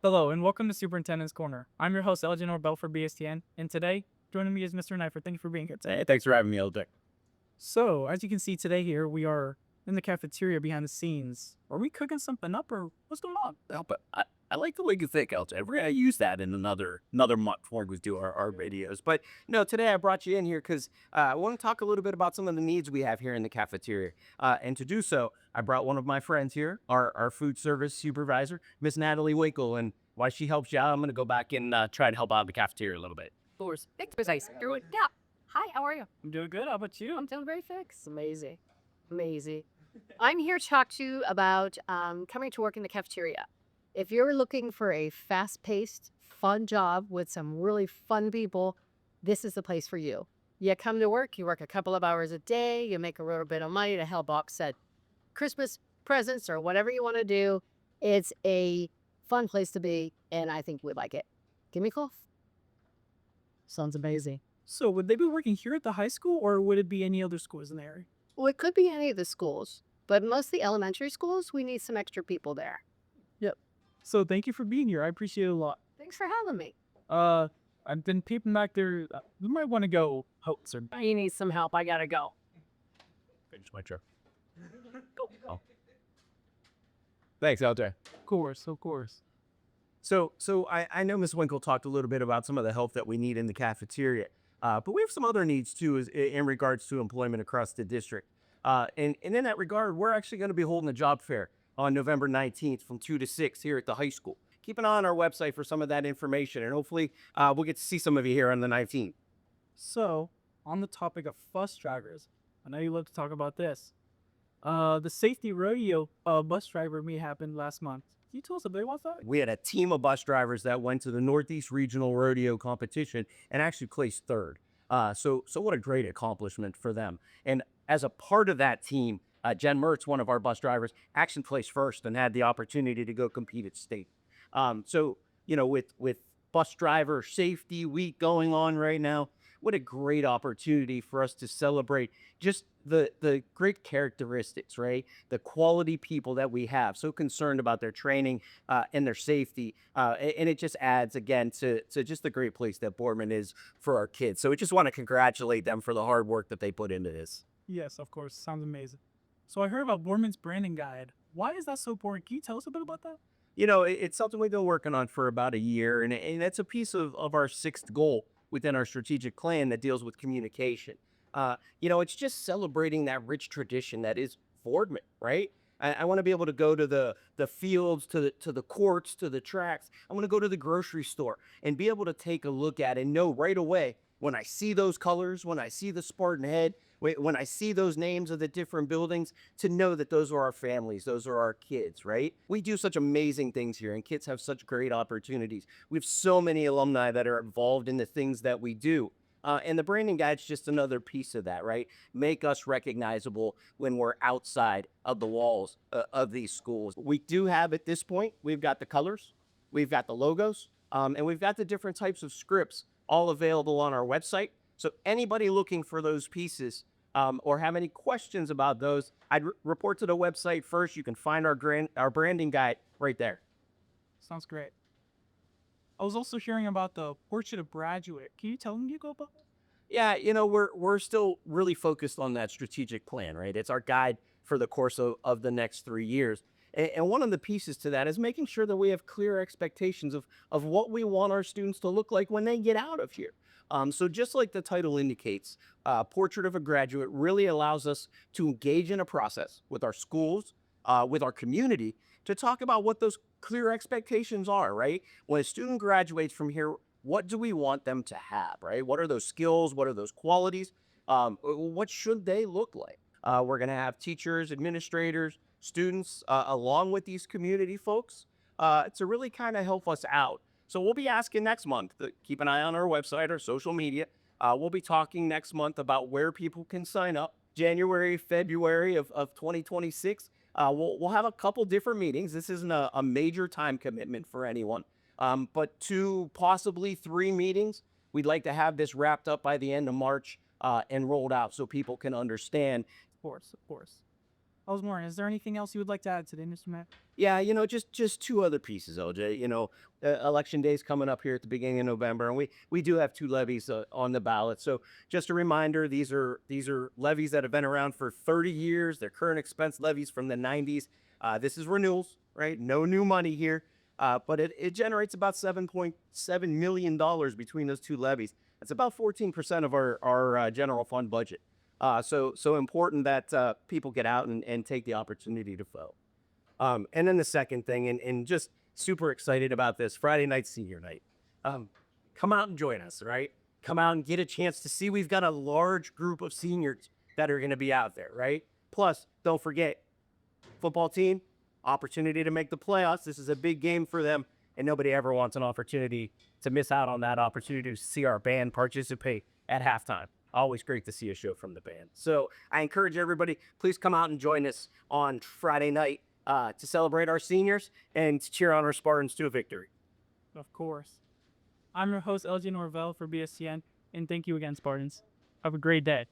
Hello and welcome to Superintendent's Corner. I'm your host, Elgin Orbel for BSTN, and today, joining me is Mr. Knifer. Thank you for being here today. Hey, thanks for having me, LJ. So, as you can see today here, we are in the cafeteria behind the scenes. Are we cooking something up or what's going on? No, but I like the way you think, LJ. We're gonna use that in another month when we do our videos. But no, today I brought you in here because I want to talk a little bit about some of the needs we have here in the cafeteria. And to do so, I brought one of my friends here, our food service supervisor, Miss Natalie Winkle. And while she helps you out, I'm gonna go back and try to help out in the cafeteria a little bit. Doors. Thanks, precise. Yeah. Hi, how are you? I'm doing good. How about you? I'm doing very fix. Amazing. Amazing. I'm here to talk to you about coming to work in the cafeteria. If you're looking for a fast paced, fun job with some really fun people, this is the place for you. You come to work, you work a couple of hours a day, you make a little bit of money to help offset Christmas presents or whatever you want to do. It's a fun place to be, and I think we'd like it. Give me a call. Sounds amazing. So, would they be working here at the high school or would it be any other schools in the area? Well, it could be any of the schools, but most of the elementary schools, we need some extra people there. So, thank you for being here. I appreciate it a lot. Thanks for having me. I've been peeping back there. We might want to go host or. You need some help. I gotta go. Finish my chair. Oh. Thanks, LJ. Of course. So I know Ms. Winkle talked a little bit about some of the help that we need in the cafeteria, but we have some other needs too in regards to employment across the district. And in that regard, we're actually going to be holding a job fair on November 19th from 2 to 6 here at the high school. Keep an eye on our website for some of that information, and hopefully we'll get to see some of you here on the 19th. So, on the topic of bus drivers, I know you love to talk about this. The safety rodeo bus driver meet happened last month. Can you tell us a bit about that? We had a team of bus drivers that went to the Northeast Regional Rodeo competition and actually placed third. So what a great accomplishment for them. And as a part of that team, Jen Mertz, one of our bus drivers, actually placed first and had the opportunity to go compete at state. So with Bus Driver Safety Week going on right now, what a great opportunity for us to celebrate just the great characteristics, right? The quality people that we have, so concerned about their training and their safety. And it just adds, again, to just the great place that Boardman is for our kids. So we just want to congratulate them for the hard work that they put into this. Yes, of course. Sounds amazing. So I heard about Borman's branding guide. Why is that so important? Can you tell us a bit about that? It's something we've been working on for about a year, and that's a piece of our sixth goal within our strategic plan that deals with communication. It's just celebrating that rich tradition that is Boardman, right? I want to be able to go to the fields, to the courts, to the tracks. I want to go to the grocery store and be able to take a look at it and know right away when I see those colors, when I see the Spartan head, when I see those names of the different buildings, to know that those are our families, those are our kids, right? We do such amazing things here, and kids have such great opportunities. We have so many alumni that are involved in the things that we do. And the branding guide's just another piece of that, right? Make us recognizable when we're outside of the walls of these schools. We do have at this point, we've got the colors, we've got the logos, and we've got the different types of scripts all available on our website. So anybody looking for those pieces or have any questions about those, I'd report to the website first. You can find our branding guide right there. Sounds great. I was also hearing about the portrait of graduate. Can you tell me about that? Yeah, we're still really focused on that strategic plan, right? It's our guide for the course of the next 3 years. And one of the pieces to that is making sure that we have clear expectations of what we want our students to look like when they get out of here. So just like the title indicates, Portrait of a Graduate really allows us to engage in a process with our schools, with our community, to talk about what those clear expectations are, right? When a student graduates from here, what do we want them to have, right? What are those skills? What are those qualities? What should they look like? We're going to have teachers, administrators, students, along with these community folks to really kind of help us out. So we'll be asking next month. Keep an eye on our website or social media. We'll be talking next month about where people can sign up. January, February of 2026. We'll have a couple different meetings. This isn't a major time commitment for anyone. But 2, possibly 3 meetings. We'd like to have this wrapped up by the end of March and rolled out so people can understand. Of course. Osborne, is there anything else you would like to add today, Mr. Matt? Yeah, just two other pieces, OJ. Election day is coming up here at the beginning of November, and we do have two levies on the ballot. So just a reminder, these are levies that have been around for 30 years. They're current expense levies from the 90s. This is renewals, right? No new money here, but it generates about $7.7 million between those two levies. That's about 14% of our general fund budget. So important that people get out and take the opportunity to vote. And then the second thing, and just super excited about this Friday night, senior night. Come out and join us, right? Come out and get a chance to see we've got a large group of seniors that are going to be out there, right? Plus, don't forget, football team, opportunity to make the playoffs. This is a big game for them, and nobody ever wants an opportunity to miss out on that opportunity to see our band participate at halftime. Always great to see a show from the band. So I encourage everybody, please come out and join us on Friday night to celebrate our seniors and to cheer on our Spartans to a victory. Of course. I'm your host, LJ Norvell for BSCN, and thank you again, Spartans. Have a great day.